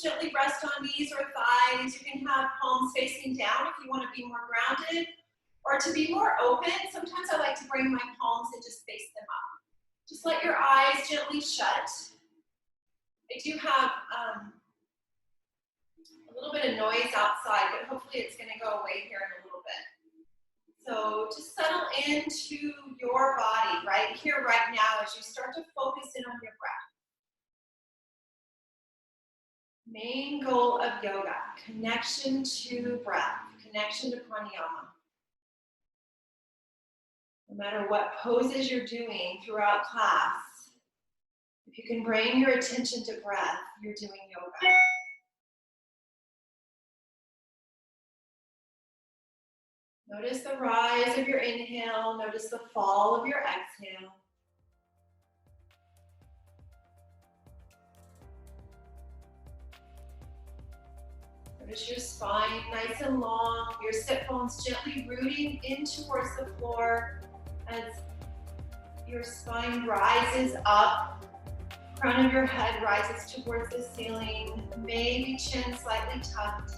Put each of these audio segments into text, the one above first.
gently rest on knees or thighs. You can have palms facing down if you want to be more grounded. Or to be more open, sometimes I like to bring my palms and just face them up. Just let your eyes gently shut. I do have a little bit of noise outside, but hopefully it's going to go away here in a little bit. So just settle into your body right here, right now, as you start to focus in on your breath. Main goal of yoga, connection to breath, connection to pranayama. No matter what poses you're doing throughout class, if you can bring your attention to breath, you're doing yoga. Notice the rise of your inhale, notice the fall of your exhale. Notice your spine nice and long, your sit bones gently rooting in towards the floor as your spine rises up, crown of your head rises towards the ceiling, maybe chin slightly tucked,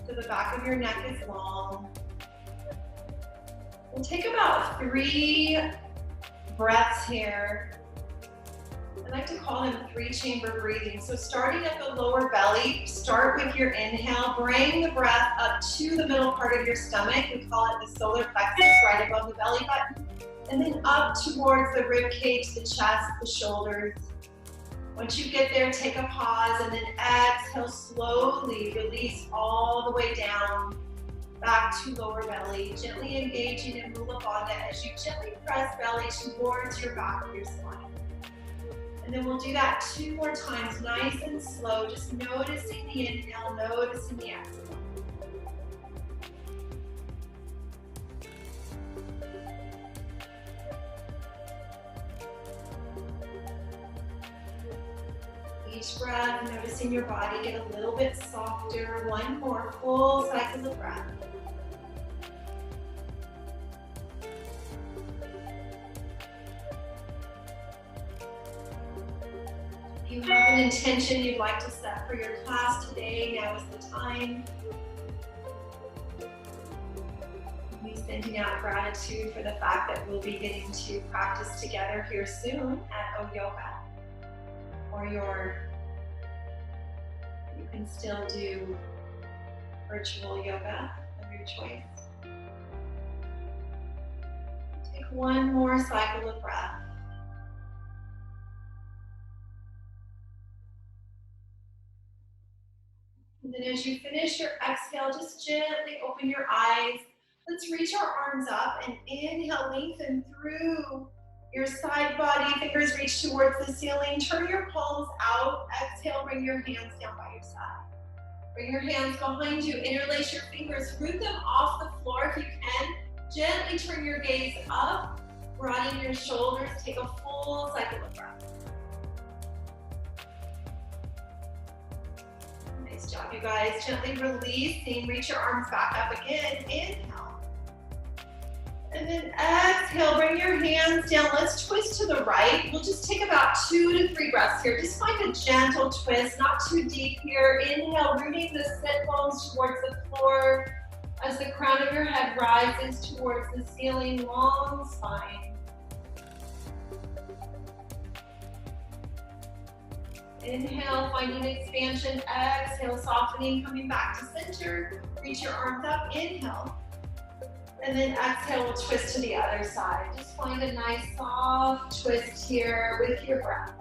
so the back of your neck is long. We'll take about 3 breaths here. I like to call them 3-chamber breathing. So starting at the lower belly, start with your inhale, bring the breath up to the middle part of your stomach. We call it the solar plexus, right above the belly button. And then up towards the rib cage, the chest, the shoulders. Once you get there, take a pause and then exhale slowly, release all the way down. Back to lower belly, gently engaging in Mula Bandha as you gently press belly towards your back of your spine. And then we'll do that 2 more times, nice and slow, just noticing the inhale, noticing the exhale. Each breath, noticing your body get a little bit softer. 1 more full cycle of breath. If you have an intention you'd like to set for your class today, now is the time. We'll be sending out gratitude for the fact that we'll be getting to practice together here soon at O Yoga. Or you can still do virtual yoga of your choice. Take 1 more cycle of breath. And then as you finish your exhale, just gently open your eyes. Let's reach our arms up and inhale, lengthen through your side body. Fingers reach towards the ceiling. Turn your palms out. Exhale, bring your hands down by your side. Bring your hands behind you. Interlace your fingers. Root them off the floor if you can. Gently turn your gaze up. Broaden your shoulders. Take a full cycle of breath. Nice job, you guys. Gently releasing. Reach your arms back up again. Inhale. And then exhale, bring your hands down. Let's twist to the right. We'll just take about 2 to 3 breaths here. Just find a gentle twist, not too deep here. Inhale, rooting the sit bones towards the floor as the crown of your head rises towards the ceiling, long spine. Inhale, finding expansion. Exhale, softening, coming back to center. Reach your arms up. Inhale. And then exhale, we'll twist to the other side. Just find a nice soft twist here with your breath.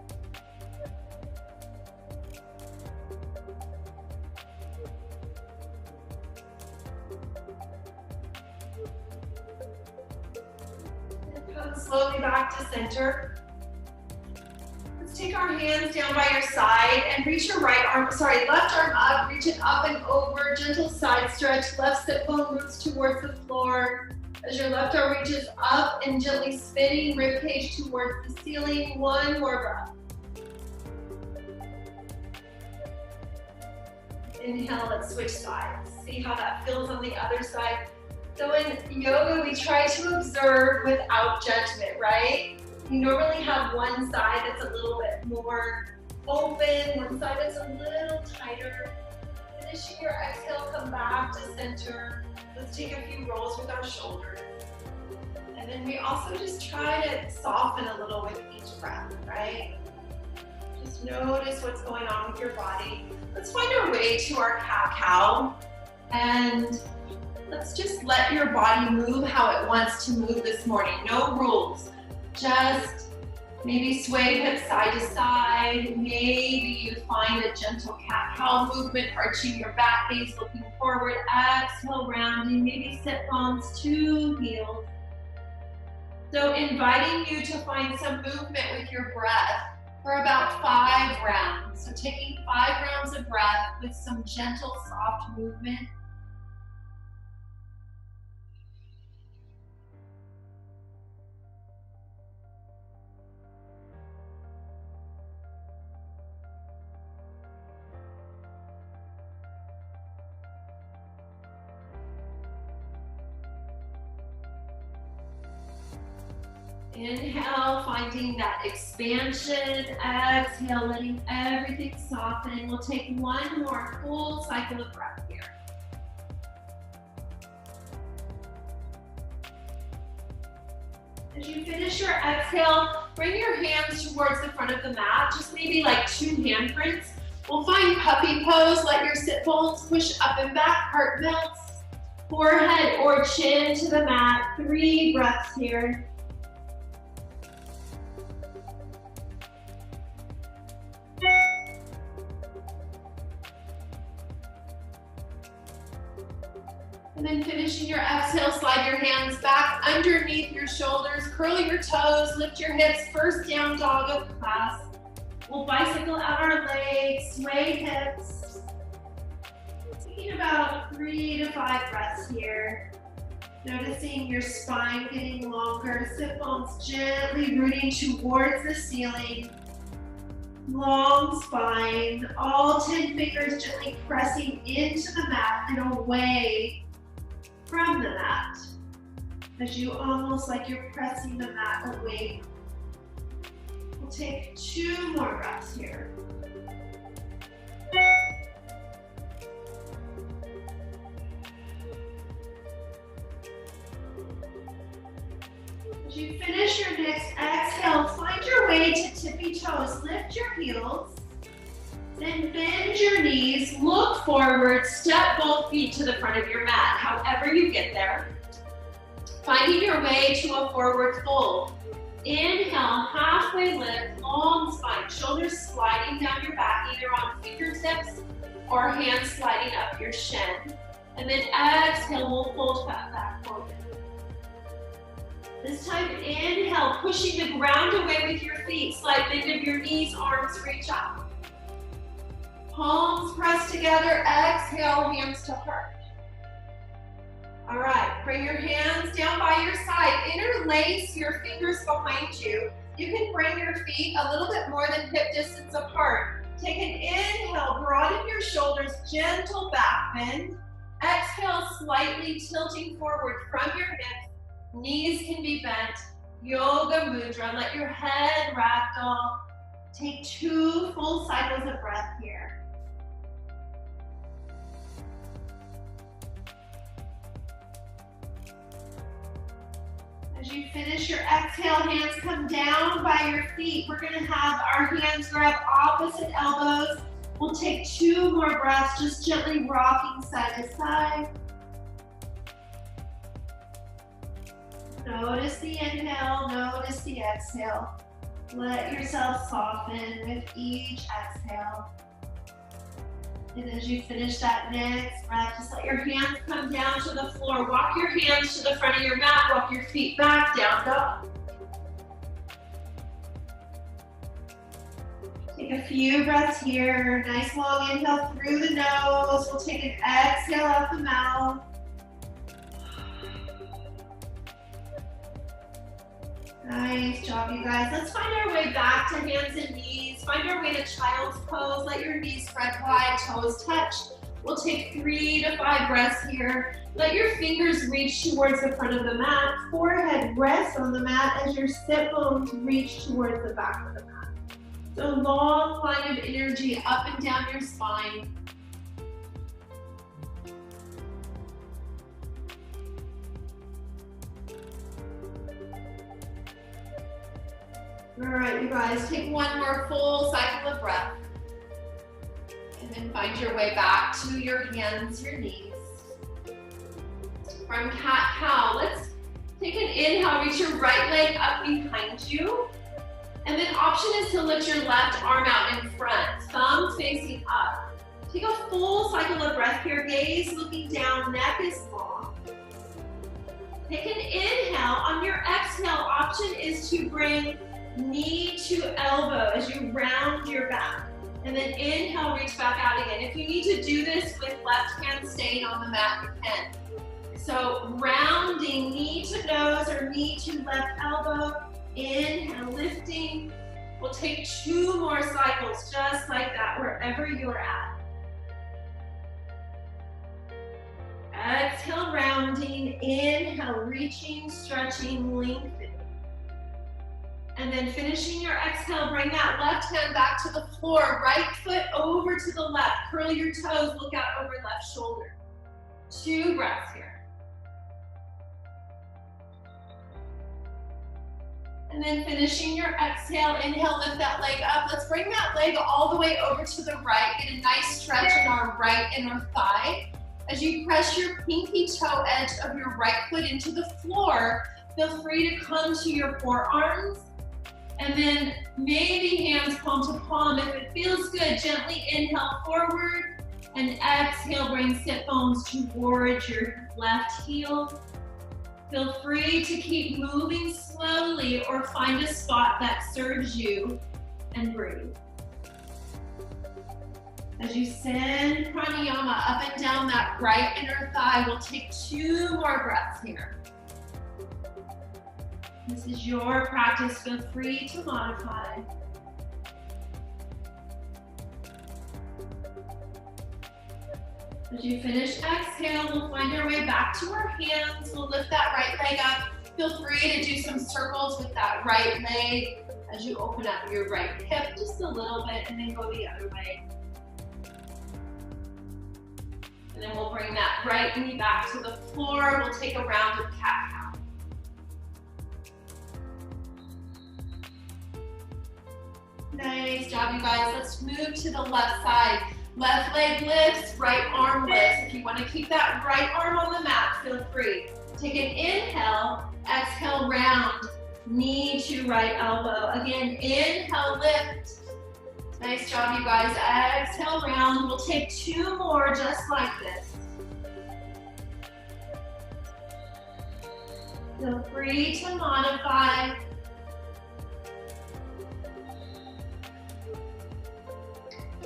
And come slowly back to center. Let's take our hands down by your side and reach your left arm up, reach it up and over, gentle side stretch, left sit bone roots towards the floor. As your left arm reaches up and gently spinning, rib cage towards the ceiling. 1 more breath. Inhale, let's switch sides. See how that feels on the other side. So in yoga, we try to observe without judgment, right? You normally have one side that's a little bit more open, one side that's a little tighter your exhale, come back to center. Let's take a few rolls with our shoulders. And then we also just try to soften a little with each breath, right? Just notice what's going on with your body. Let's find our way to our cat-cow. And let's just let your body move how it wants to move this morning. No rules. Just maybe sway hips side to side. Maybe you find a gentle cat-cow movement, arching your back base, looking forward. Exhale, rounding. Maybe sit bones to heels. So inviting you to find some movement with your breath for about 5 rounds. So taking 5 rounds of breath with some gentle, soft movement. Inhale, finding that expansion. Exhale, letting everything soften. We'll take one more full cycle of breath here. As you finish your exhale, bring your hands towards the front of the mat, just maybe like 2 handprints. We'll find puppy pose. Let your sit bones push up and back, heart melts. Forehead or chin to the mat. 3 breaths here. And then finishing your exhale, slide your hands back underneath your shoulders, curl your toes, lift your hips, first down dog of class. We'll bicycle out our legs, sway hips. Taking about 3 to 5 breaths here. Noticing your spine getting longer, sit bones gently rooting towards the ceiling. Long spine, all 10 fingers gently pressing into the mat and away from the mat, as you almost like you're pressing the mat away. We'll take 2 more breaths here. As you finish your next exhale, find your way to tippy toes. Lift your heels. Then bend your knees, look forward, step both feet to the front of your mat, however you get there. Finding your way to a forward fold. Inhale, halfway lift, long spine, shoulders sliding down your back, either on fingertips or hands sliding up your shin. And then exhale, we'll fold back forward. This time, inhale, pushing the ground away with your feet, slight bend of your knees, arms reach up. Palms press together, exhale, hands to heart. All right, bring your hands down by your side. Interlace your fingers behind you. You can bring your feet a little bit more than hip distance apart. Take an inhale, broaden your shoulders, gentle back bend. Exhale, slightly tilting forward from your hips. Knees can be bent. Yoga mudra, let your head ragdoll. Take 2 full cycles of breath here. As you finish your exhale, hands come down by your feet. We're gonna have our hands grab opposite elbows. We'll take 2 more breaths, just gently rocking side to side. Notice the inhale, notice the exhale. Let yourself soften with each exhale. And as you finish that next breath, just let your hands come down to the floor. Walk your hands to the front of your mat. Walk your feet back, down dog. Take a few breaths here. Nice long inhale through the nose. We'll take an exhale out the mouth. Nice job, you guys. Let's find our way back to hands and knees. Find our way to child's pose. Let your knees spread wide, toes touch. We'll take 3 to 5 breaths here. Let your fingers reach towards the front of the mat. Forehead rests on the mat as your sit bones reach towards the back of the mat. So long line of energy up and down your spine. All right, you guys, take one more full cycle of breath. And then find your way back to your hands, your knees. From cat-cow, let's take an inhale, reach your right leg up behind you. And then option is to lift your left arm out in front, thumb facing up. Take a full cycle of breath here, gaze looking down, neck is long. Take an inhale. On your exhale, option is to bring knee to elbow as you round your back. And then inhale, reach back out again. If you need to do this with left hand staying on the mat, you can. So rounding knee to nose or knee to left elbow. Inhale, lifting. We'll take 2 more cycles just like that, wherever you're at. Exhale, rounding. Inhale, reaching, stretching, lengthening. And then finishing your exhale, bring that left hand back to the floor. Right foot over to the left. Curl your toes, look out over left shoulder. 2 breaths here. And then finishing your exhale, inhale, lift that leg up. Let's bring that leg all the way over to the right. Get a nice stretch in our right inner thigh. As you press your pinky toe edge of your right foot into the floor, feel free to come to your forearms. And then maybe hands palm to palm. If it feels good, gently inhale forward and exhale, bring sit bones towards your left heel. Feel free to keep moving slowly or find a spot that serves you and breathe. As you send pranayama up and down that right inner thigh, we'll take 2 more breaths here. This is your practice, feel free to modify. As you finish exhale, we'll find our way back to our hands. We'll lift that right leg up. Feel free to do some circles with that right leg as you open up your right hip just a little bit and then go the other way. And then we'll bring that right knee back to the floor. We'll take a round of cat-cow. Nice job, you guys. Let's move to the left side. Left leg lifts, right arm lifts. If you want to keep that right arm on the mat, feel free. Take an inhale, exhale, round, knee to right elbow. Again, inhale, lift. Nice job, you guys. Exhale, round. We'll take 2 more just like this. Feel free to modify.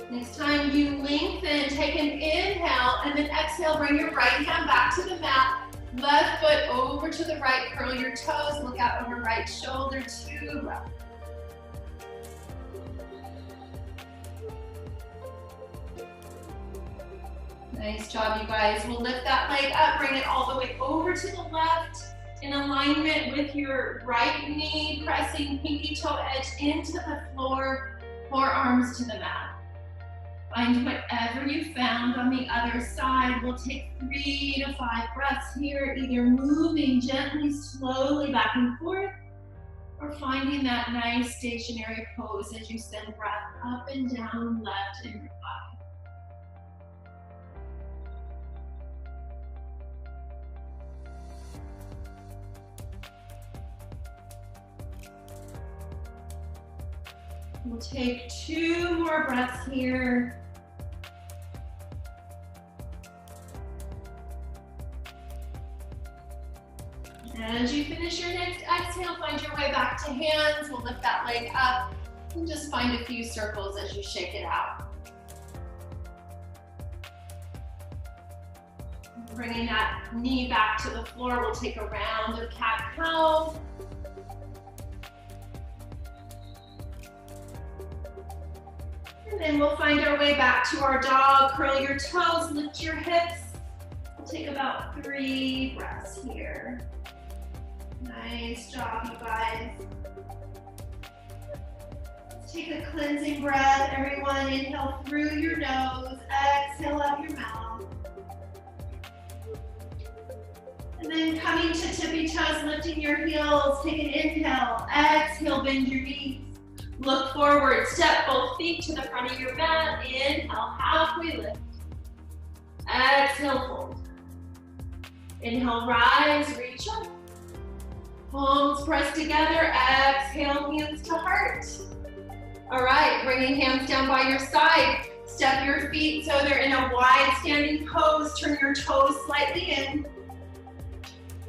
Next time you lengthen, take an inhale, and then exhale, bring your right hand back to the mat. Left foot over to the right, curl your toes, look out over right shoulder, 2 breaths. Nice job, you guys. We'll lift that leg up, bring it all the way over to the left, in alignment with your right knee, pressing pinky toe edge into the floor, forearms to the mat. Find whatever you found on the other side. We'll take 3 to 5 breaths here, either moving gently, slowly back and forth, or finding that nice stationary pose as you send breath up and down, left and right. We'll take 2 more breaths here. As you finish your next exhale, find your way back to hands. We'll lift that leg up and just find a few circles as you shake it out. Bringing that knee back to the floor, we'll take a round of cat-cow. And then we'll find our way back to our dog. Curl your toes, lift your hips. We'll take about 3 breaths here. Nice job, you guys. Let's take a cleansing breath. Everyone, inhale through your nose, exhale out your mouth. And then coming to tippy toes, lifting your heels. Take an inhale, exhale, bend your knees. Look forward, step both feet to the front of your mat. Inhale, halfway lift. Exhale, fold. Inhale, rise, reach up. Palms press together, exhale, hands to heart. All right, bringing hands down by your side. Step your feet so they're in a wide standing pose. Turn your toes slightly in.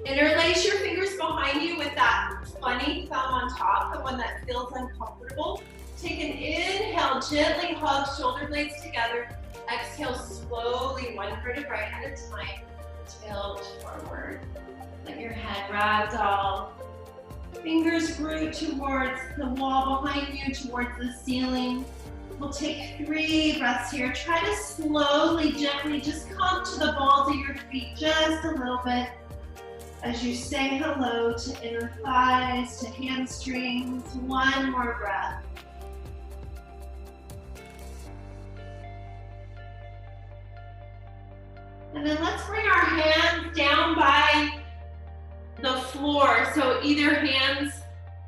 Interlace your fingers behind you with that funny thumb on top, the one that feels uncomfortable. Take an inhale, gently hug shoulder blades together. Exhale, slowly, one vertebrae at a time. Tilt forward. Let your head ragdoll. Fingers root towards the wall behind you, towards the ceiling. We'll take 3 breaths here. Try to slowly, gently just come to the balls of your feet just a little bit as you say hello to inner thighs, to hamstrings. One more breath. And then let's bring our hands down by the floor. So either hands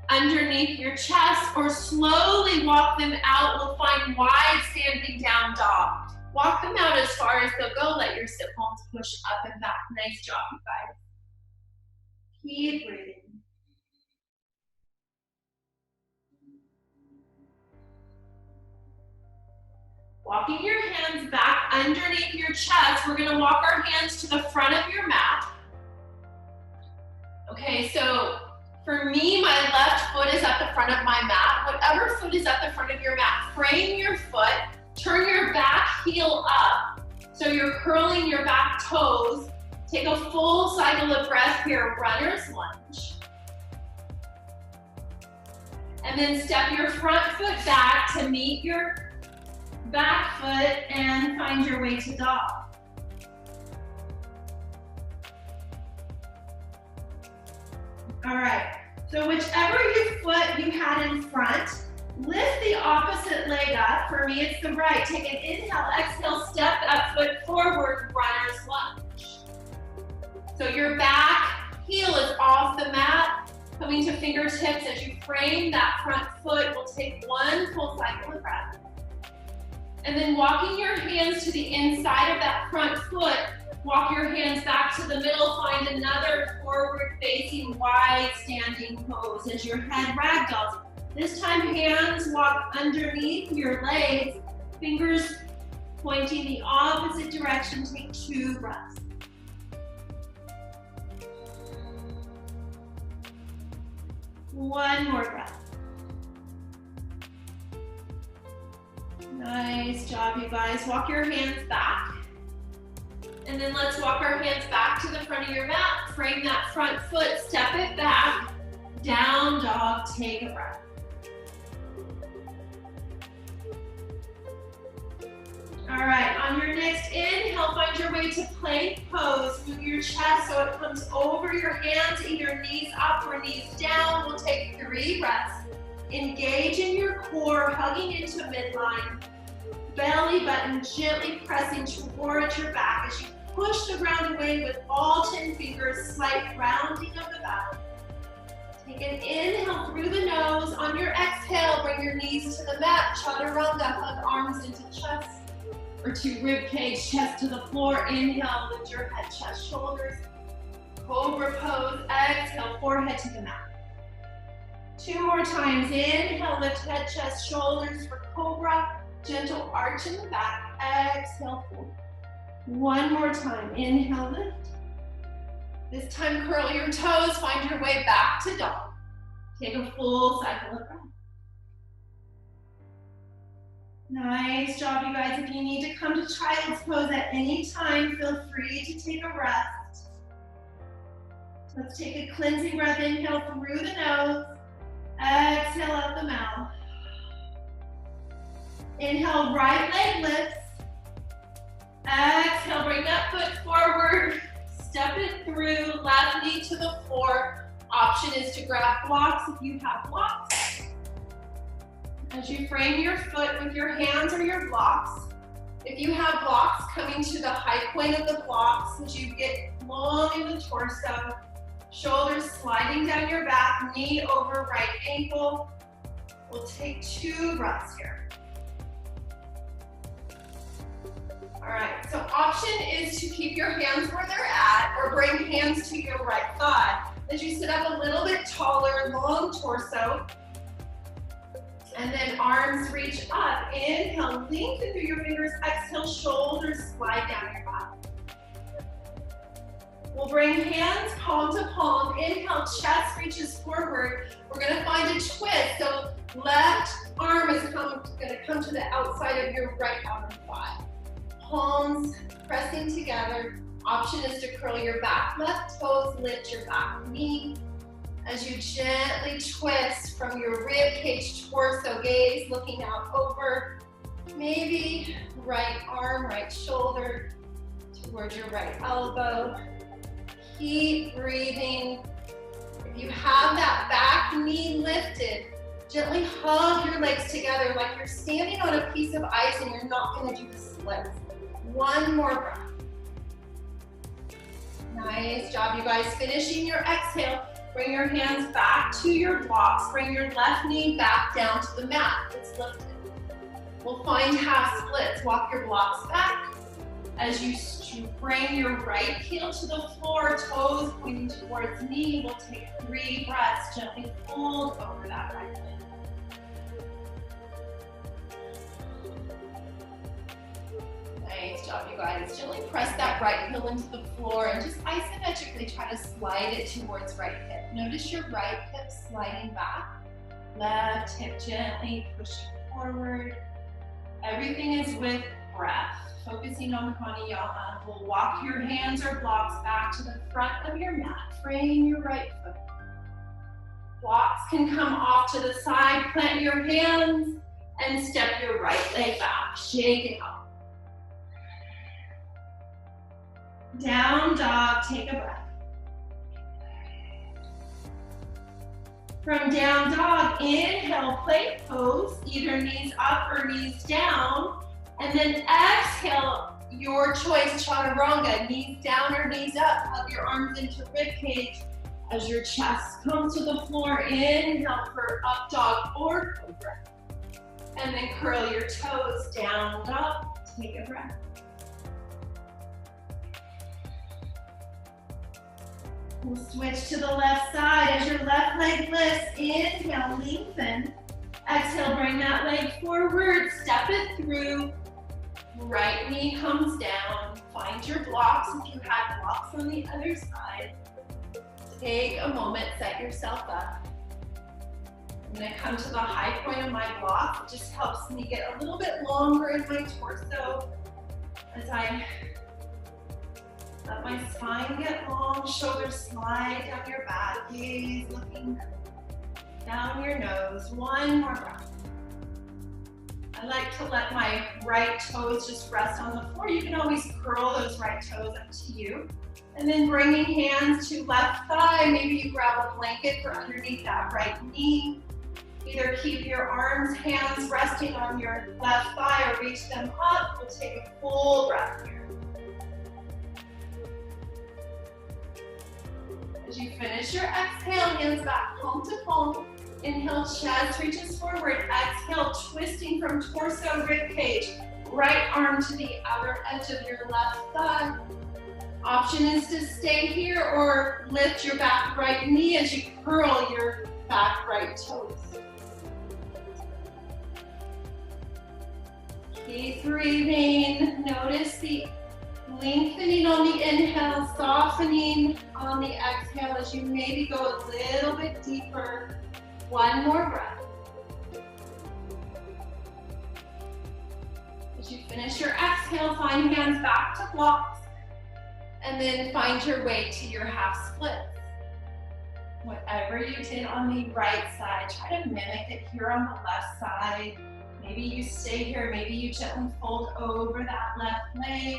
underneath your chest or slowly walk them out. We'll find wide standing down dog. Walk them out as far as they'll go. Let your sit bones push up and back. Nice job, you guys. Keep breathing. Walking your hands back underneath your chest. We're gonna walk our hands to the front of your mat. Okay, so for me, my left foot is at the front of my mat. Whatever foot is at the front of your mat, frame your foot, turn your back heel up. So you're curling your back toes. Take a full cycle of breath here, runner's lunge. And then step your front foot back to meet your back foot and find your way to dog. All right, so whichever foot you had in front, lift the opposite leg up. For me, it's the right. Take an inhale, exhale, step that foot forward, runner's lunge. So your back heel is off the mat, coming to fingertips as you frame that front foot. We'll take one full cycle of breath. And then walking your hands to the inside of that front foot, walk your hands back to the middle, find another forward-facing, wide-standing pose as your head ragdolls. This time, hands walk underneath your legs, fingers pointing the opposite direction. Take 2 breaths. One more breath. Nice job, you guys. Walk your hands back. And then let's walk our hands back to the front of your mat. Frame that front foot, step it back. Down dog, take a breath. All right, on your next inhale, find your way to plank pose. Move your chest so it comes over your hands, either knees up or knees down. We'll take 3 breaths. Engage in your core, hugging into midline. Belly button gently pressing towards your back as you push the ground away with all 10 fingers, slight rounding of the back. Take an inhale through the nose. On your exhale, bring your knees to the mat. Chaturanga, hug arms into chest or to rib cage, chest to the floor. Inhale, lift your head, chest, shoulders. Cobra pose. Exhale, forehead to the mat. 2 more times. Inhale, lift head, chest, shoulders for cobra. Gentle arch in the back. Exhale, fold. 1 more time. Inhale, lift. This time, curl your toes. Find your way back to dog. Take a full cycle of breath. Nice job, you guys. If you need to come to child's pose at any time, feel free to take a rest. Let's take a cleansing breath. Inhale through the nose. Exhale out the mouth. Inhale, right leg lifts. Exhale, bring that foot forward. Step it through, left knee to the floor. Option is to grab blocks if you have blocks. As you frame your foot with your hands or your blocks. If you have blocks, coming to the high point of the blocks as you get long in the torso. Shoulders sliding down your back, knee over right ankle. We'll take 2 breaths here. All right, so option is to keep your hands where they're at or bring hands to your right thigh. As you sit up a little bit taller, long torso, and then arms reach up. Inhale, lengthen through your fingers. Exhale, shoulders slide down your back. We'll bring hands palm to palm. Inhale, chest reaches forward. We're gonna find a twist. So left arm is gonna come to the outside of your right outer thigh. Palms pressing together. Option is to curl your back left toes, lift your back knee. As you gently twist from your rib cage, torso, gaze looking out over. Maybe right arm, right shoulder towards your right elbow. Keep breathing. If you have that back knee lifted, gently hug your legs together like you're standing on a piece of ice and you're not gonna do the splits. One more breath. Nice job, you guys. Finishing your exhale, bring your hands back to your blocks. Bring your left knee back down to the mat. It's lifted. We'll find half splits. Walk your blocks back. As you bring your right heel to the floor, toes pointing towards knee, we'll take 3 breaths. Gently fold over that right leg. Nice job, you guys. Gently press that right heel into the floor and just isometrically try to slide it towards right hip. Notice your right hip sliding back. Left hip gently pushing forward. Everything is with breath. Focusing on pranayama. We'll walk your hands or blocks back to the front of your mat. Frame your right foot. Blocks can come off to the side. Plant your hands and step your right leg back. Shake it out. Down dog, take a breath. From down dog, inhale, plank pose, either knees up or knees down. And then exhale, your choice, chaturanga, knees down or knees up. Hug your arms into rib cage as your chest comes to the floor. Inhale for up dog or cobra. And then curl your toes, down dog, take a breath. We'll switch to the left side as your left leg lifts. Inhale, lengthen. Exhale, bring that leg forward, step it through. Right knee comes down. Find your blocks if you have blocks on the other side. Take a moment, set yourself up. I'm gonna come to the high point of my block. It just helps me get a little bit longer in my torso as I let my spine get long, shoulders slide down your back, gaze looking down your nose. One more breath. I like to let my right toes just rest on the floor. You can always curl those right toes up to you. And then bringing hands to left thigh. Maybe you grab a blanket for underneath that right knee. Either keep your arms, hands resting on your left thigh or reach them up. We'll take a full breath here. As you finish your exhale, hands back palm to palm. Inhale, chest reaches forward. Exhale, twisting from torso, rib cage. Right arm to the outer edge of your left thigh. Option is to stay here or lift your back right knee as you curl your back right toes. Keep breathing. Notice the lengthening on the inhale, softening on the exhale as you maybe go a little bit deeper. One more breath. As you finish your exhale, find hands back to blocks and then find your way to your half splits. Whatever you did on the right side, try to mimic it here on the left side. Maybe you stay here, maybe you gently fold over that left leg.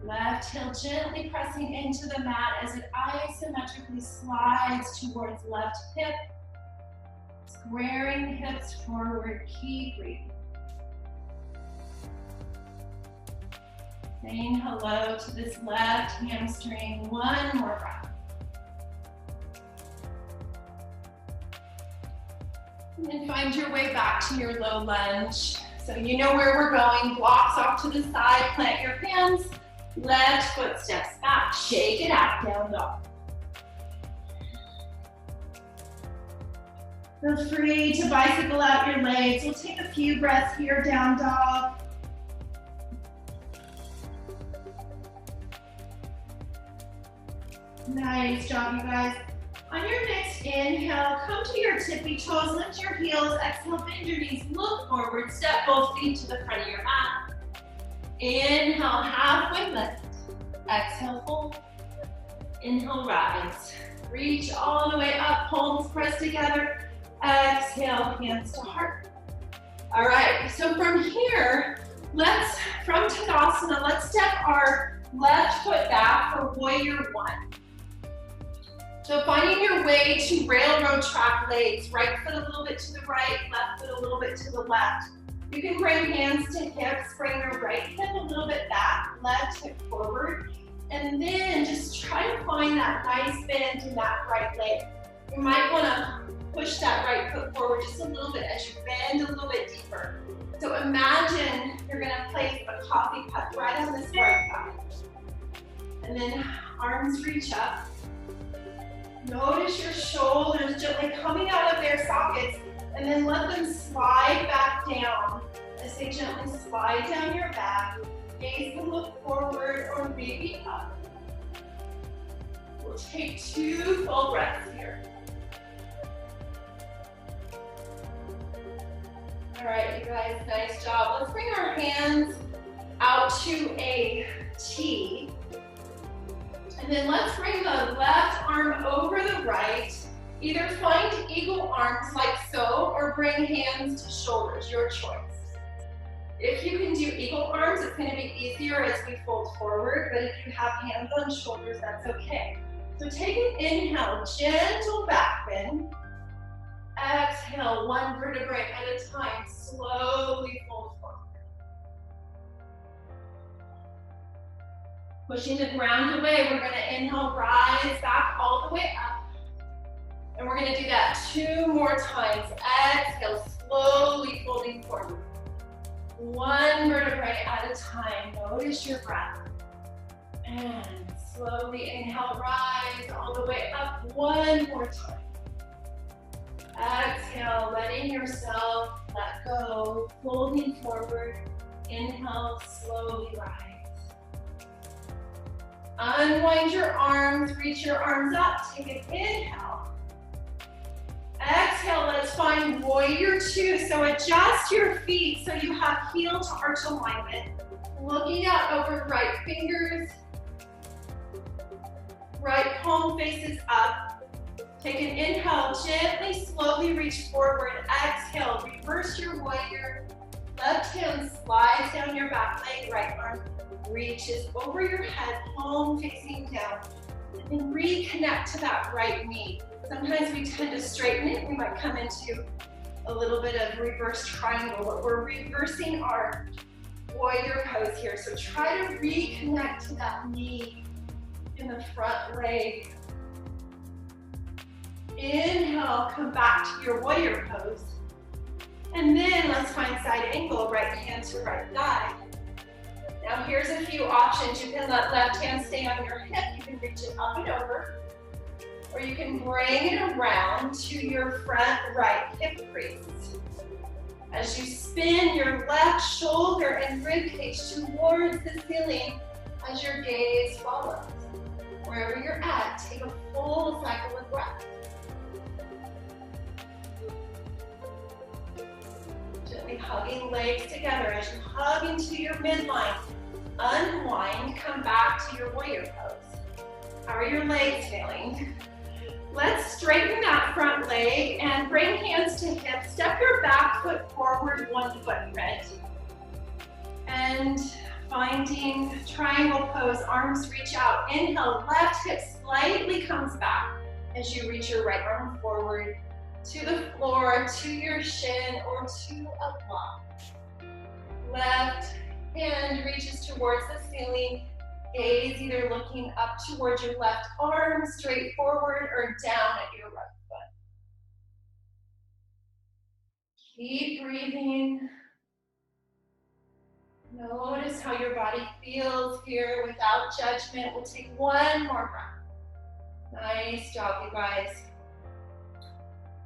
Left heel gently pressing into the mat as it isometrically slides towards left hip. Squaring hips forward, keep breathing. Saying hello to this left hamstring. One more breath. And find your way back to your low lunge. So you know where we're going. Blocks off to the side, plant your hands. Left foot steps back, shake it out, down dog. Feel free to bicycle out your legs. We'll take a few breaths here, down dog. Nice job, you guys. On your next inhale, come to your tippy toes, lift your heels, exhale, bend your knees, look forward, step both feet to the front of your mat. Inhale, halfway lift. Exhale, fold. Inhale, rise. Reach all the way up, palms pressed together. Exhale, hands to heart. All right, so from here, from Tadasana, let's step our left foot back for warrior one. So finding your way to railroad track legs, right foot a little bit to the right, left foot a little bit to the left. You can bring hands to hips, bring your right hip a little bit back, left hip forward, and then just try to find that nice bend in that right leg. You might want to push that right foot forward just a little bit as you bend a little bit deeper. So imagine you're going to place a coffee cup right on this right thigh. And then arms reach up. Notice your shoulders gently coming out of their sockets, and then let them slide back down as they gently slide down your back. Gaze and look forward or maybe up. We'll take 2 full breaths here. All right, you guys, nice job. Let's bring our hands out to a T. And then let's bring the left arm over the right. Either find eagle arms like so, or bring hands to shoulders, your choice. If you can do eagle arms, it's going to be easier as we fold forward, but if you have hands on shoulders, that's okay. So take an inhale, gentle back bend. Exhale, one vertebrae at a time, slowly fold forward. Pushing the ground away, we're going to inhale, rise back all the way up. And we're going to do that 2 more times. Exhale, slowly folding forward. One vertebrae at a time. Notice your breath. And slowly inhale, rise all the way up. One more time. Exhale, letting yourself let go, folding forward. Inhale, slowly rise. Unwind your arms, reach your arms up, take an inhale. Exhale, let's find warrior two. So adjust your feet so you have heel to arch alignment. Looking out over right fingers. Right palm faces up. Take an inhale, gently, slowly reach forward. Exhale, reverse your warrior. Left hand slides down your back leg, right arm reaches over your head, palm facing down. And then reconnect to that right knee. Sometimes we tend to straighten it. We might come into a little bit of reverse triangle, but we're reversing our warrior pose here. So try to reconnect to that knee in the front leg. Inhale, come back to your warrior pose. And then let's find side angle, right hand to right thigh. Now here's a few options. You can let left hand stay on your hip. You can reach it up and over. Or you can bring it around to your front right hip crease. As you spin your left shoulder and rib cage towards the ceiling as your gaze follows. Wherever you're at, take a full cycle of breath. Gently hugging legs together as you hug into your midline. Unwind, come back to your warrior pose. How are your legs feeling? Let's straighten that front leg and bring hands to hips. Step your back foot forward, 1 foot bent. And finding triangle pose, arms reach out. Inhale, left hip slightly comes back as you reach your right arm forward to the floor, to your shin, or to a block. Left hand reaches towards the ceiling. Gaze either looking up towards your left arm, straight forward, or down at your right foot. Keep breathing. Notice how your body feels here without judgment. We'll take one more breath. Nice job, you guys.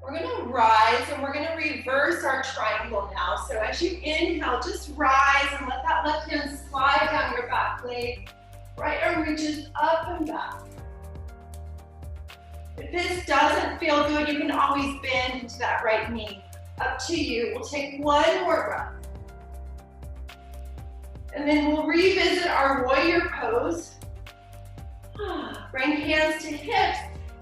We're gonna rise and we're gonna reverse our triangle now. So as you inhale, just rise and let that left hand slide down your back leg. Right arm reaches up and back. If this doesn't feel good, you can always bend into that right knee. Up to you. We'll take one more breath. And then we'll revisit our warrior pose. Bring hands to hips,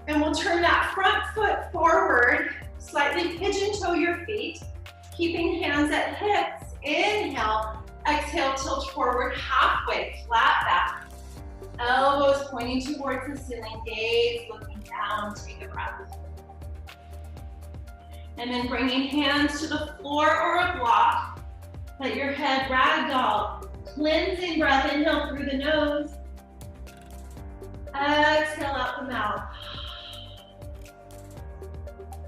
and we'll turn that front foot forward. Slightly pigeon toe your feet, keeping hands at hips. Inhale, exhale, tilt forward halfway, flat back. Elbows pointing towards the ceiling, gaze looking down, take a breath. And then bringing hands to the floor or a block. Let your head ragdoll. Cleansing breath, inhale through the nose. Exhale out the mouth.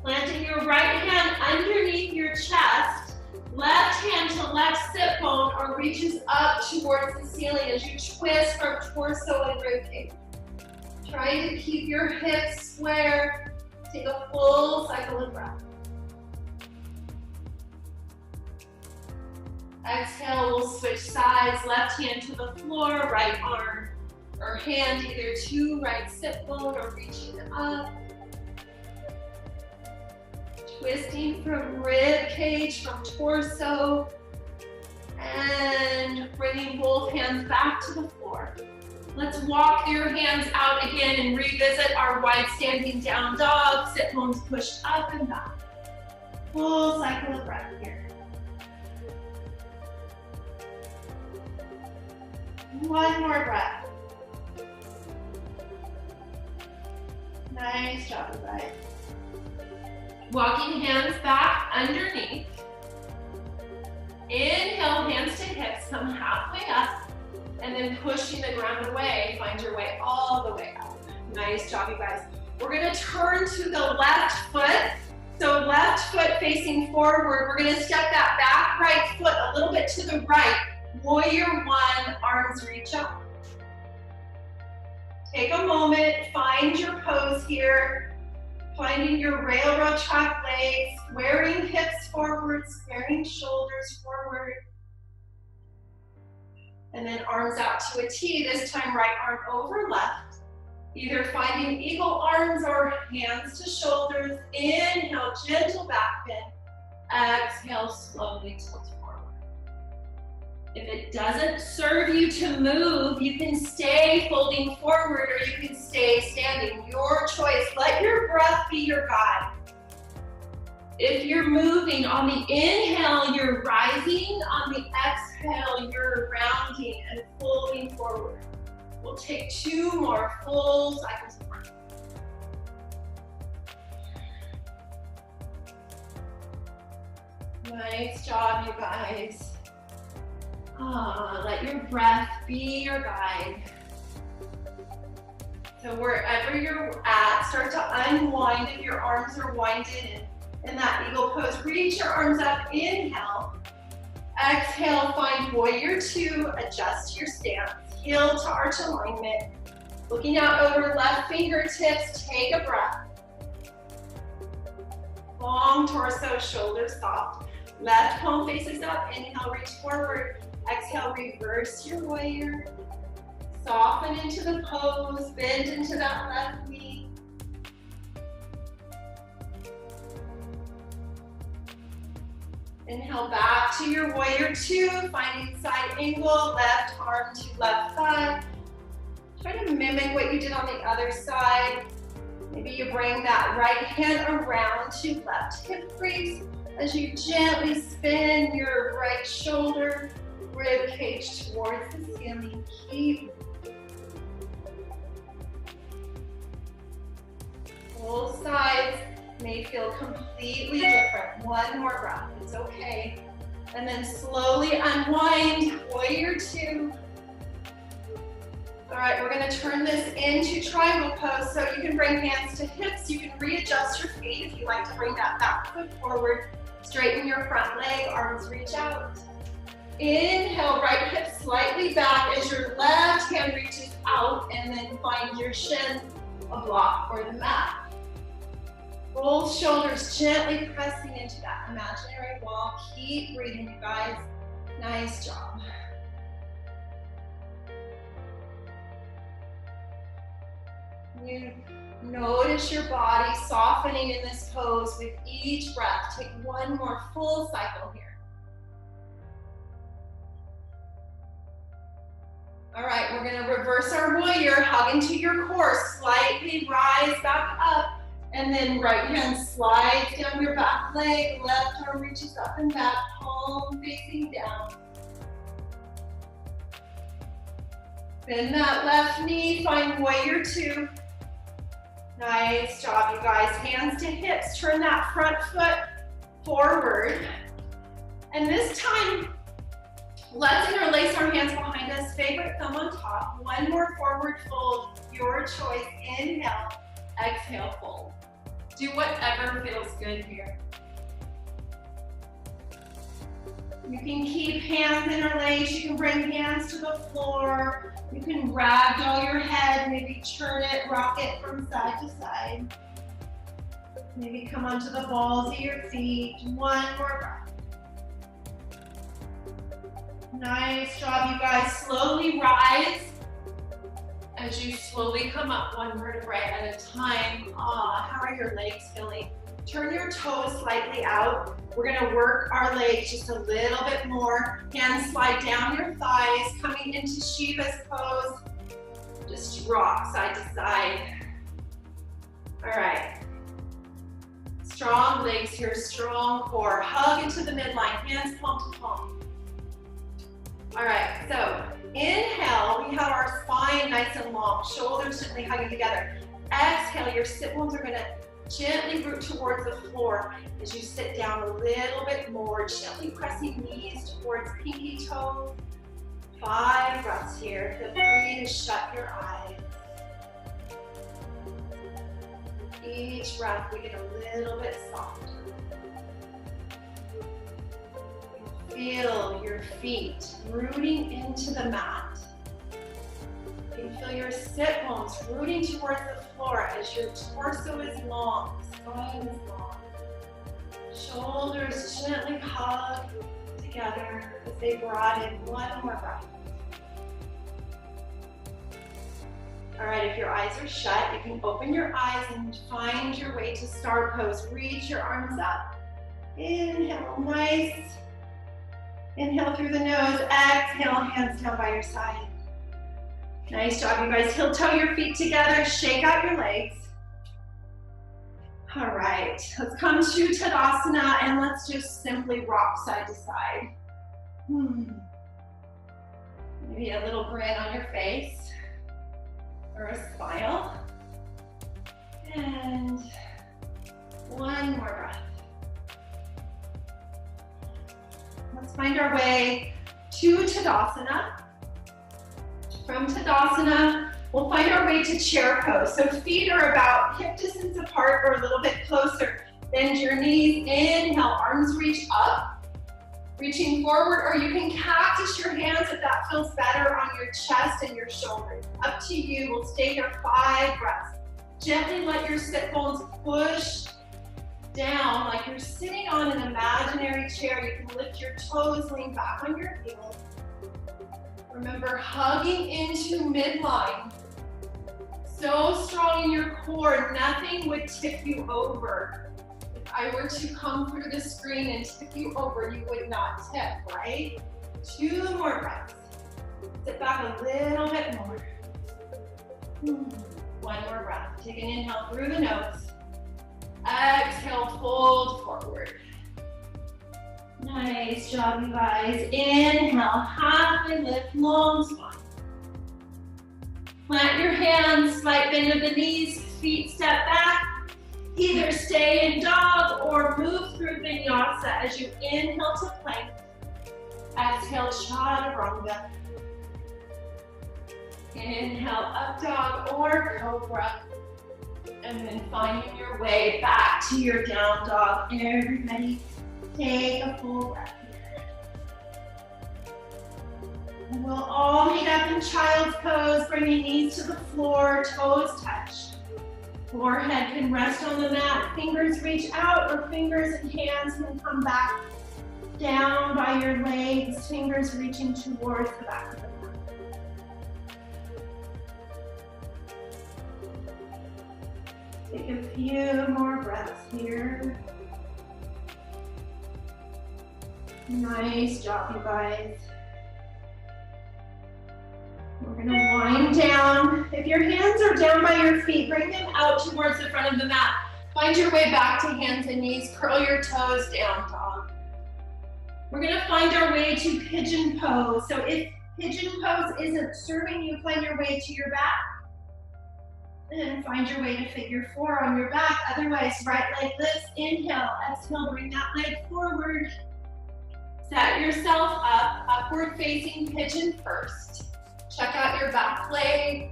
Planting your right hand underneath your chest. Left hand to left sit bone or reaches up towards the ceiling as you twist from torso and ribcage. Trying to keep your hips square. Take a full cycle of breath. Exhale, we'll switch sides. Left hand to the floor, right arm or hand either to right sit bone or reaching up. Twisting from rib cage, from torso, and bringing both hands back to the floor. Let's walk your hands out again and revisit our wide standing down dog. Sit bones pushed up and back. Full cycle of breath here. One more breath. Nice job, you guys. Walking hands back underneath. Inhale, hands to hips, come halfway up, and then pushing the ground away. Find your way all the way up. Nice job, you guys. We're gonna turn to the left foot. So left foot facing forward. We're gonna step that back right foot a little bit to the right. Warrior one, arms reach up. Take a moment, find your pose here. Finding your railroad track legs, squaring hips forward, squaring shoulders forward. And then arms out to a T, this time right arm over left. Either finding eagle arms or hands to shoulders. Inhale, gentle back bend. Exhale, slowly tilt forward. If it doesn't serve you to move, you can stay folding forward or you can stay standing. Your choice. Let your breath be your guide. If you're moving, on the inhale, you're rising. On the exhale, you're rounding and folding forward. We'll take two more full cycles of breath. Nice job, you guys. Let your breath be your guide. So wherever you're at, start to unwind if your arms are winded in that eagle pose. Reach your arms up, inhale. Exhale, find warrior two, adjust your stance. Heel to arch alignment. Looking out over left fingertips, take a breath. Long torso, shoulders soft. Left palm faces up, inhale, reach forward. Exhale, reverse your warrior. Soften into the pose, bend into that left knee. Inhale back to your warrior two, finding side angle, left arm to left thigh. Try to mimic what you did on the other side. Maybe you bring that right hand around to left hip crease as you gently spin your right shoulder, rib cage towards the ceiling. Keep both sides may feel completely different. One more breath, it's okay. And then slowly unwind, warrior two. All right, we're gonna turn this into triangle pose. So you can bring hands to hips, you can readjust your feet if you like to bring that back foot forward. Straighten your front leg, arms reach out. Inhale, right hip slightly back as your left hand reaches out, and then find your shin, a block or the mat. Both shoulders gently pressing into that imaginary wall. Keep breathing, you guys. Nice job. You notice your body softening in this pose with each breath. Take one more full cycle here. All right, we're gonna reverse our warrior, hug into your core, slightly rise back up, and then right hand slides down your back leg, left arm reaches up and back, palm facing down. Bend that left knee, find warrior two. Nice job, you guys. Hands to hips, turn that front foot forward. And this time, let's interlace our hands behind us, favorite thumb on top. One more forward fold, your choice. Inhale, exhale, fold. Do whatever feels good here. You can keep hands interlaced, you can bring hands to the floor, you can ragdoll your head, maybe turn it, rock it from side to side. Maybe come onto the balls of your feet. One more breath. Nice job, you guys. Slowly rise as you slowly come up one vertebrae at a time. How are your legs feeling? Turn your toes slightly out. We're gonna work our legs just a little bit more. Hands slide down your thighs, coming into Shiva's pose. Just rock side to side. All right. Strong legs here, strong core. Hug into the midline, hands palm to palm. All right, so inhale, we have our spine nice and long, shoulders gently hugging together. Exhale, your sit bones are gonna gently root towards the floor as you sit down a little bit more, gently pressing knees towards pinky toes. 5 breaths here. Feel free to shut your eyes. Each breath we get a little bit softer. Feel your feet rooting into the mat. You can feel your sit bones rooting towards the floor as your torso is long, spine is long. Shoulders gently hug together as they broaden. One more breath. All right, if your eyes are shut, you can open your eyes and find your way to star pose. Reach your arms up. Inhale, nice. Inhale through the nose. Exhale, hands down by your side. Nice job, you guys. Heel toe your feet together. Shake out your legs. All right, let's come to Tadasana and let's just simply rock side to side. Maybe a little grin on your face or a smile. And one more breath. Let's find our way to Tadasana. From Tadasana, we'll find our way to chair pose. So feet are about hip distance apart or a little bit closer. Bend your knees, inhale, arms reach up, reaching forward, or you can cactus your hands if that feels better on your chest and your shoulders. Up to you, we'll stay here 5 breaths. Gently let your sit bones push down like you're sitting on an imaginary chair. You can lift your toes, lean back on your heels. Remember, hugging into midline. So strong in your core, nothing would tip you over. If I were to come through the screen and tip you over, you would not tip, right? 2 more breaths. Sit back a little bit more. 1 more breath. Take an inhale through the nose. Exhale, fold forward. Nice job, you guys. Inhale, halfway lift, long spine. Plant your hands, slight bend of the knees, feet step back. Either stay in dog or move through vinyasa as you inhale to plank. Exhale, chaturanga. Inhale, up dog or cobra. And then finding your way back to your down dog. Everybody, Take a full breath here. And we'll all meet up in child's pose, bringing knees to the floor, toes touch. Forehead can rest on the mat, fingers reach out, or fingers and hands can come back down by your legs, fingers reaching towards the back of the mat. Take a few more breaths here. Nice job, you guys. We're gonna wind down. If your hands are down by your feet, bring them out towards the front of the mat. Find your way back to hands and knees. Curl your toes, down dog. We're gonna find our way to pigeon pose. So if pigeon pose isn't serving you, find your way to your back. And find your way to figure four on your back. Otherwise, right leg lifts, inhale, exhale, bring that leg forward. Set yourself up, upward facing pigeon first. Check out your back leg.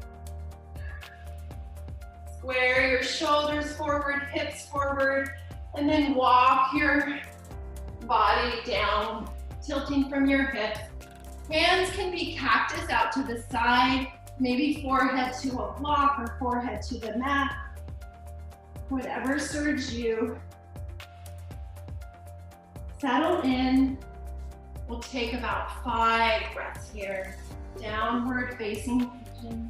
Square your shoulders forward, hips forward, and then walk your body down, tilting from your hips. Hands can be cactus out to the side, maybe forehead to a block or forehead to the mat. Whatever serves you. Settle in. We'll take about 5 breaths here. Downward facing pigeon.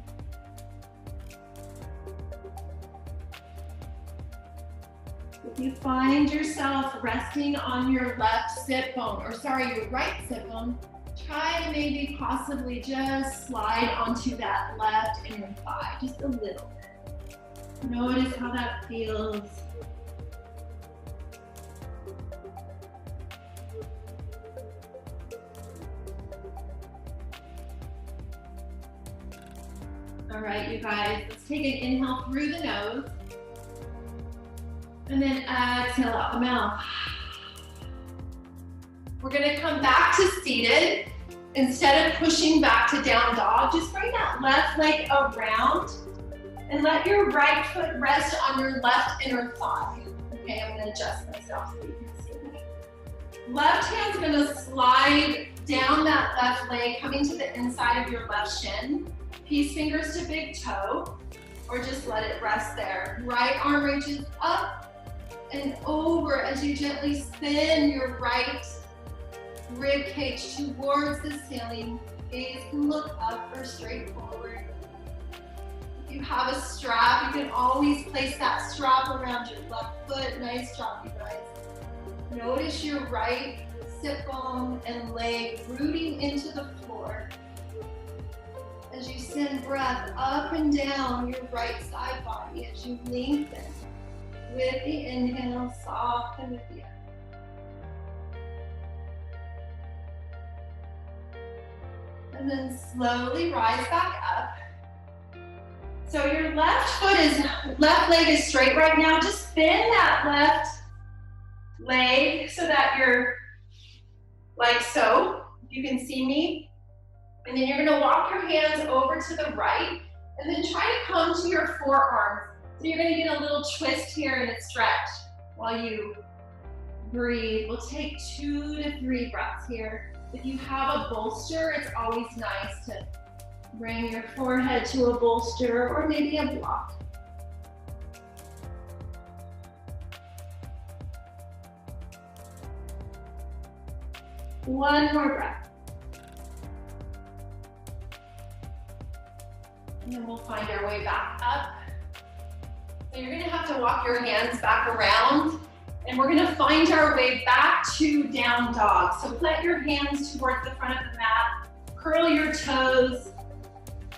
If you find yourself resting on your left sit bone, or sorry, your right sit bone, try to maybe possibly just slide onto that left inner thigh, just a little bit. Notice how that feels. All right, you guys, let's take an inhale through the nose. And then exhale out the mouth. We're gonna come back to seated. Instead of pushing back to down dog, just bring that left leg around and let your right foot rest on your left inner thigh. Okay, I'm gonna adjust myself so you can see me. Left hand's gonna slide down that left leg, coming to the inside of your left shin. Peace fingers to big toe, or just let it rest there. Right arm reaches up and over as you gently spin your right rib cage towards the ceiling. Gaze can look up or straight forward. If you have a strap, you can always place that strap around your left foot. Nice job, you guys. Notice your right sit bone and leg rooting into the floor. As you send breath up and down your right side body as you lengthen. With the inhale, soften with the exhale. And then slowly rise back up. So your left leg is straight right now. Just bend that left leg so that you're like so. You can see me. And then you're gonna walk your hands over to the right and then try to come to your forearms. So you're gonna get a little twist here and a stretch while you breathe. We'll take 2 to 3 breaths here. If you have a bolster, it's always nice to bring your forehead to a bolster or maybe a block. One more breath. And then we'll find our way back up. So you're gonna have to walk your hands back around, and we're gonna find our way back to down dog. So let your hands towards the front of the mat, curl your toes,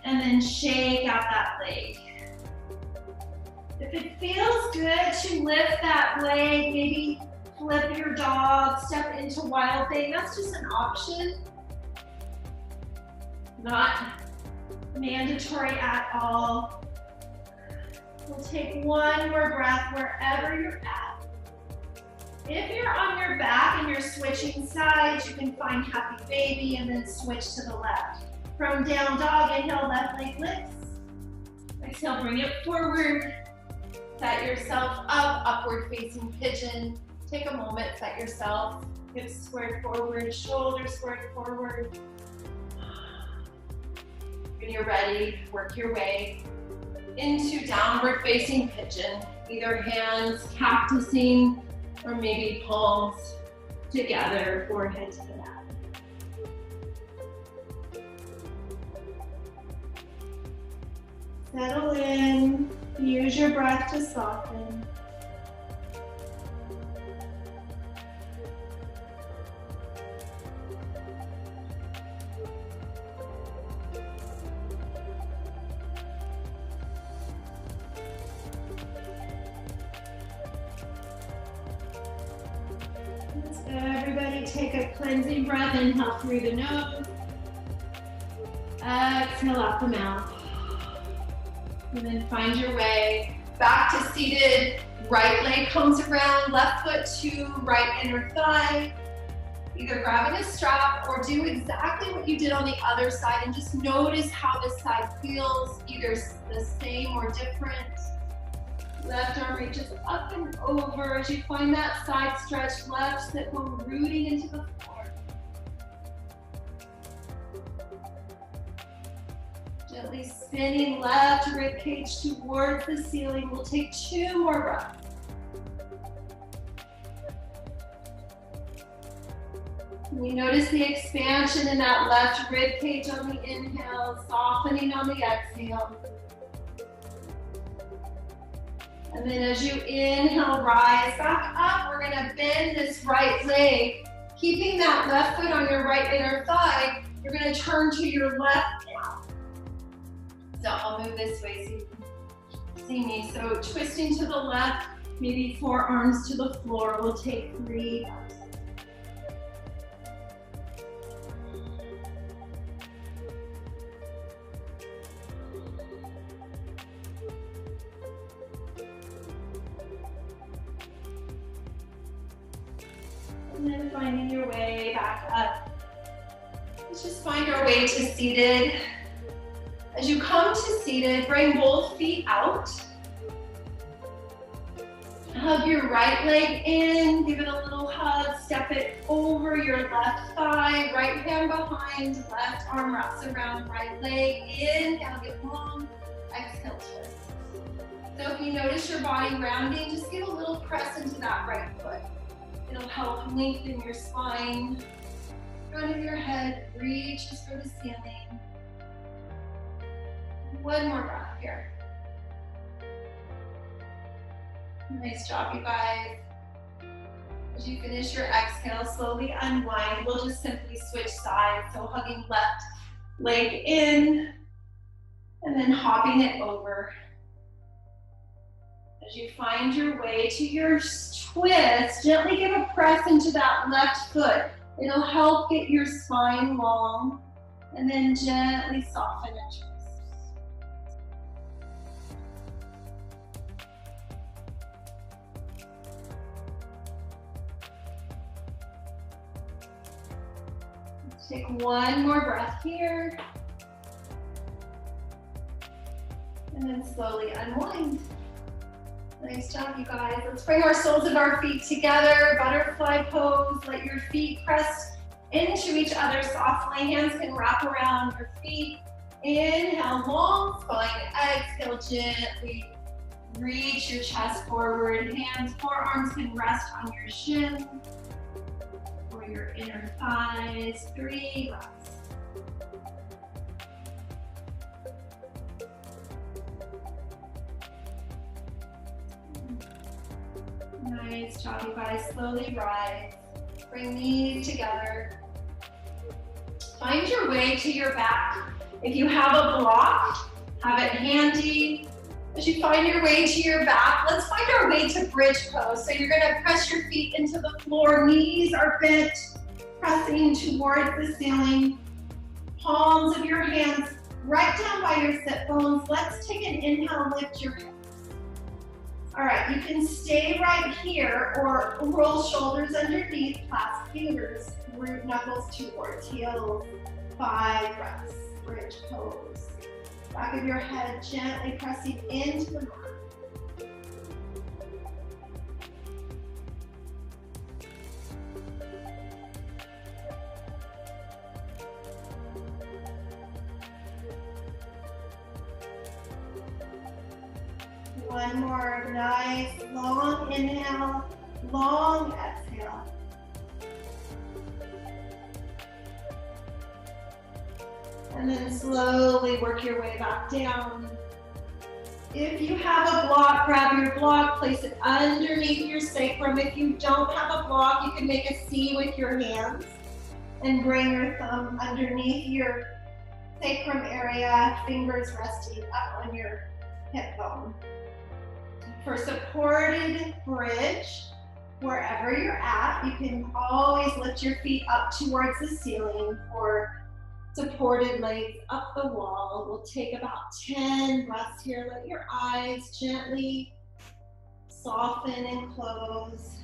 and then shake out that leg. If it feels good to lift that leg, maybe flip your dog, step into wild thing, that's just an option. Not mandatory at all. We'll take one more breath wherever you're at. If you're on your back and you're switching sides, you can find happy baby and then switch to the left. From down dog, inhale, left leg lifts. Exhale, bring it forward. Set yourself up, upward facing pigeon. Take a moment, set yourself, hips squared forward, shoulders squared forward. When you're ready, work your way into downward facing pigeon. Either hands cactusing or maybe palms together, forehead to the mat. Settle in, use your breath to soften. Everybody take a cleansing breath. Inhale through the nose. Exhale out the mouth. And then find your way back to seated. Right leg comes around, left foot to right inner thigh. Either grabbing a strap or do exactly what you did on the other side and just notice how this side feels, either the same or different. Left arm reaches up and over as you find that side stretch. Left sit bone rooting into the floor. Gently spinning left rib cage towards the ceiling. We'll take 2 more breaths. You notice the expansion in that left rib cage on the inhale, softening on the exhale. And then as you inhale, rise back up. We're gonna bend this right leg. Keeping that left foot on your right inner thigh, you're gonna turn to your left now. So I'll move this way so you can see me. So twisting to the left, maybe forearms to the floor. We'll take 3 breaths. And then finding your way back up. Let's just find our way to seated. As you come to seated, bring both feet out. Hug your right leg in, give it a little hug, step it over your left thigh, right hand behind, left arm wraps around right leg, inhale, get long, exhale, twist. So if you notice your body rounding, just give a little press into that right foot. It'll help lengthen your spine. Front of your head reaches for the ceiling. 1 more breath here. Nice job, you guys. As you finish your exhale, slowly unwind. We'll just simply switch sides. So hugging left leg in and then hopping it over. As you find your way to your twist, gently give a press into that left foot. It'll help get your spine long, and then gently soften and twist. Let's take 1 more breath here, and then slowly unwind. Nice job, you guys. Let's bring our soles of our feet together, butterfly pose. Let your feet press into each other softly. Hands can wrap around your feet. Inhale, long spine. Exhale, gently reach your chest forward. Hands, forearms can rest on your shins or your inner thighs. 3 breaths. Nice job, you guys. Slowly rise. Bring knees together. Find your way to your back. If you have a block, have it handy. As you find your way to your back, let's find our way to bridge pose. So you're gonna press your feet into the floor. Knees are bent, pressing towards the ceiling. Palms of your hands right down by your sit bones. Let's take an inhale, lift your hips. All right, you can stay right here or roll shoulders underneath, clasp fingers, root knuckles towards heels. 5 breaths, bridge pose. Back of your head gently pressing into the mat. One more nice long inhale, long exhale. And then slowly work your way back down. If you have a block, grab your block, place it underneath your sacrum. If you don't have a block, you can make a C with your hands and bring your thumb underneath your sacrum area, fingers resting up on your hip bone. For supported bridge, wherever you're at, you can always lift your feet up towards the ceiling. For supported legs up the wall, we'll take about 10 breaths here. Let your eyes gently soften and close.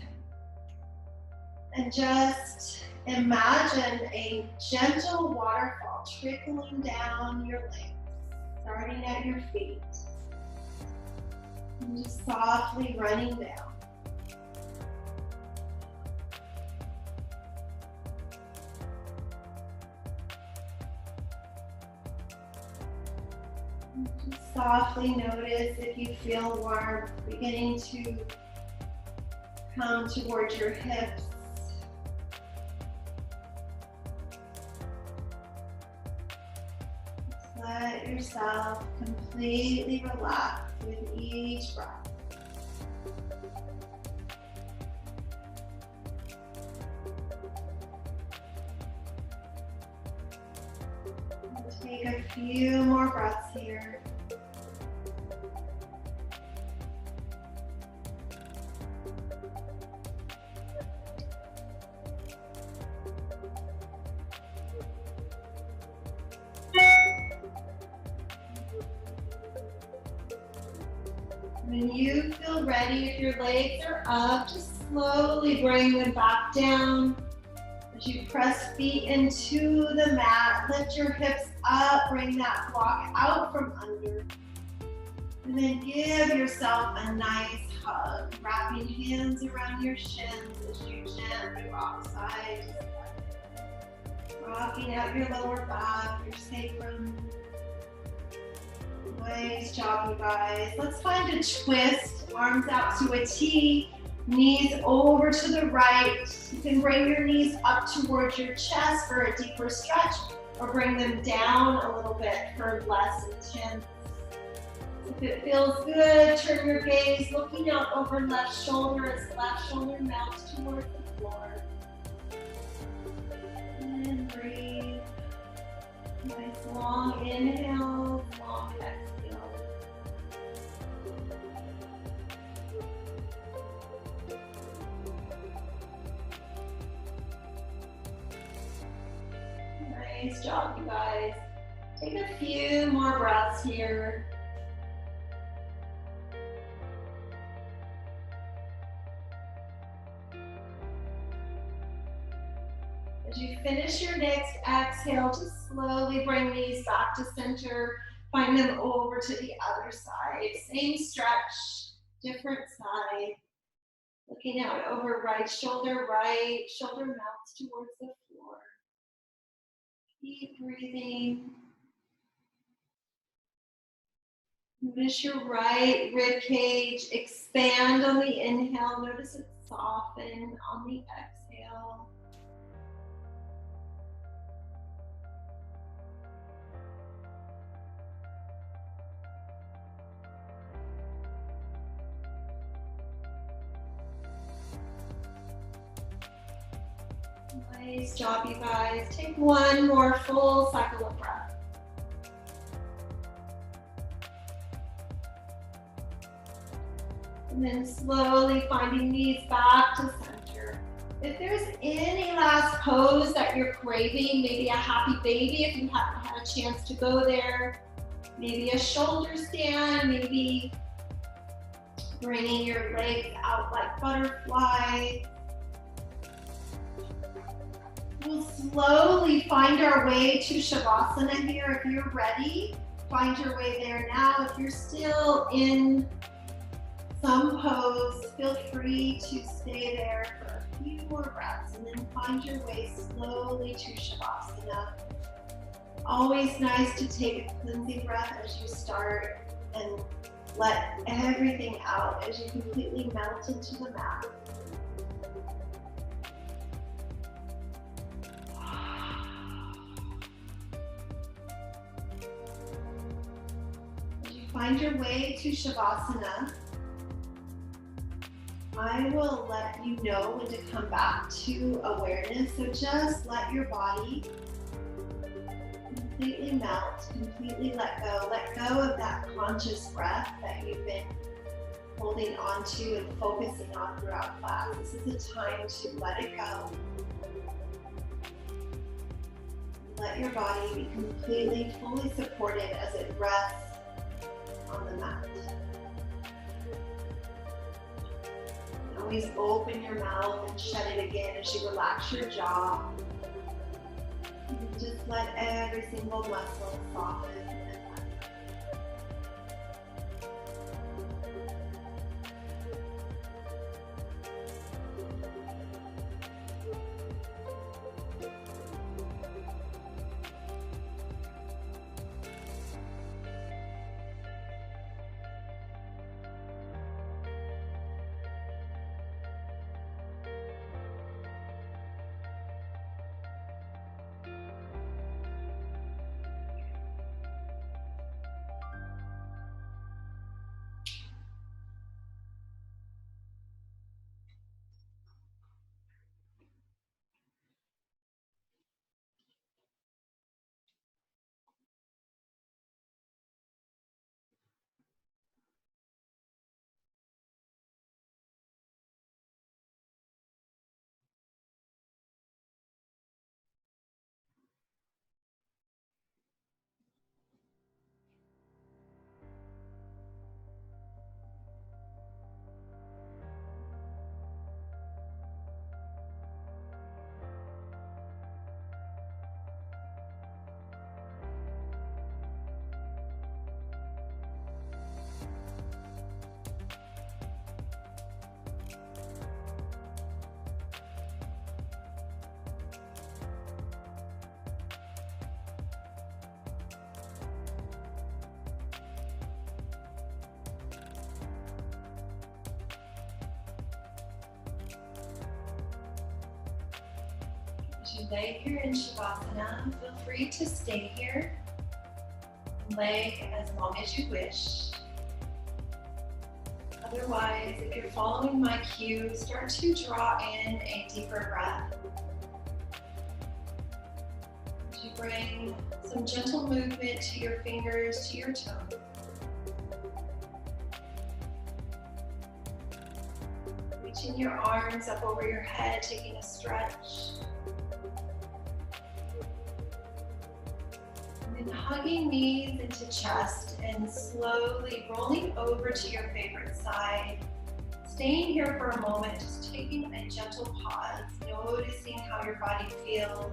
And just imagine a gentle waterfall trickling down your legs, starting at your feet. And just softly running down. And just softly notice if you feel warmth beginning to come towards your hips. Let yourself completely relax with each breath. And take a few more breaths here. When you feel ready, if your legs are up, just slowly bring them back down. As you press feet into the mat, lift your hips up, bring that block out from under. And then give yourself a nice hug, wrapping hands around your shins as you gently rock side to side. Rocking out your lower back, your sacrum. Nice job, you guys. Let's find a twist. Arms out to a T. Knees over to the right. You can bring your knees up towards your chest for a deeper stretch, or bring them down a little bit for less intense. If it feels good, turn your gaze looking out over left shoulder as left shoulder mounts towards the floor. And breathe. Nice long inhale, long exhale. Nice job, you guys. Take a few more breaths here. As you finish your next exhale, just slowly bring these back to center. Find them over to the other side. Same stretch, different side. Looking out over right shoulder mounts towards the floor. Keep breathing. Notice your right rib cage expand on the inhale. Notice it soften on the exhale. Nice job, you guys. Take one more full cycle of breath. And then slowly finding knees back to center. If there's any last pose that you're craving, maybe a happy baby if you haven't had a chance to go there, maybe a shoulder stand, maybe bringing your legs out like butterflies. We'll slowly find our way to Shavasana here. If you're ready, find your way there now. If you're still in some pose, feel free to stay there for a few more breaths and then find your way slowly to Shavasana. Always nice to take a cleansing breath as you start and let everything out as you completely melt into the mat. As you find your way to Shavasana, I will let you know when to come back to awareness. So just let your body completely melt, completely let go. Let go of that conscious breath that you've been holding on to and focusing on throughout class. This is a time to let it go. Let your body be completely, fully supported as it rests on the mat. Always open your mouth and shut it again as you relax your jaw. And just let every single muscle soften and let go. As you lay here in Shavasana, feel free to stay here and lay as long as you wish. Otherwise, if you're following my cue, start to draw in a deeper breath. As you bring some gentle movement to your fingers, to your toes. Reaching your arms up over your head, taking a stretch. And hugging knees into chest and slowly rolling over to your favorite side. Staying here for a moment, just taking a gentle pause, noticing how your body feels.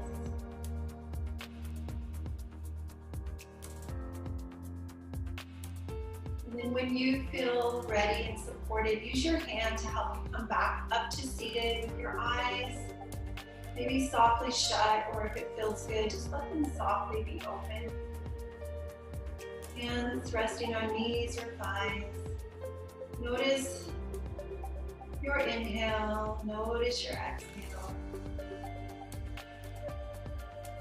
And then when you feel ready and supported, use your hand to help you come back up to seated with your eyes maybe softly shut, or if it feels good, just let them softly be open. Hands resting on knees or thighs. Notice your inhale, notice your exhale.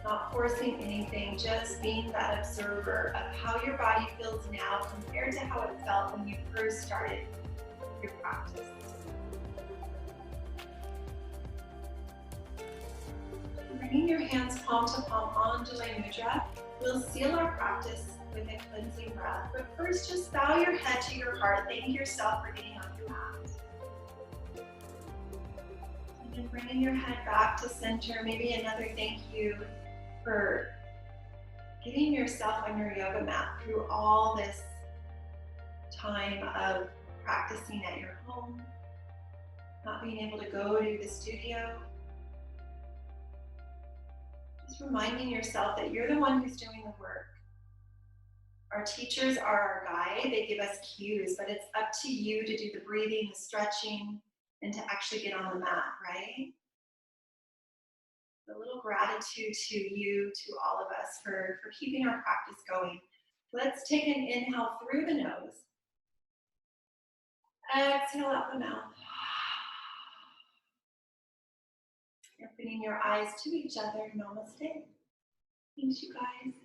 Not forcing anything, just being that observer of how your body feels now compared to how it felt when you first started your practice. Bringing your hands palm to palm onto Lay Mudra, we'll seal our practice with a cleansing breath. But first, just bow your head to your heart. Thank yourself for getting on your mat. And then bringing your head back to center. Maybe another thank you for getting yourself on your yoga mat through all this time of practicing at your home, not being able to go to the studio. Just reminding yourself that you're the one who's doing the work. Our teachers are our guide, they give us cues, but it's up to you to do the breathing, the stretching, and to actually get on the mat, right? A little gratitude to you, to all of us for keeping our practice going. Let's take an inhale through the nose. Exhale out the mouth. Opening your eyes to each other. Namaste. Thanks, you guys.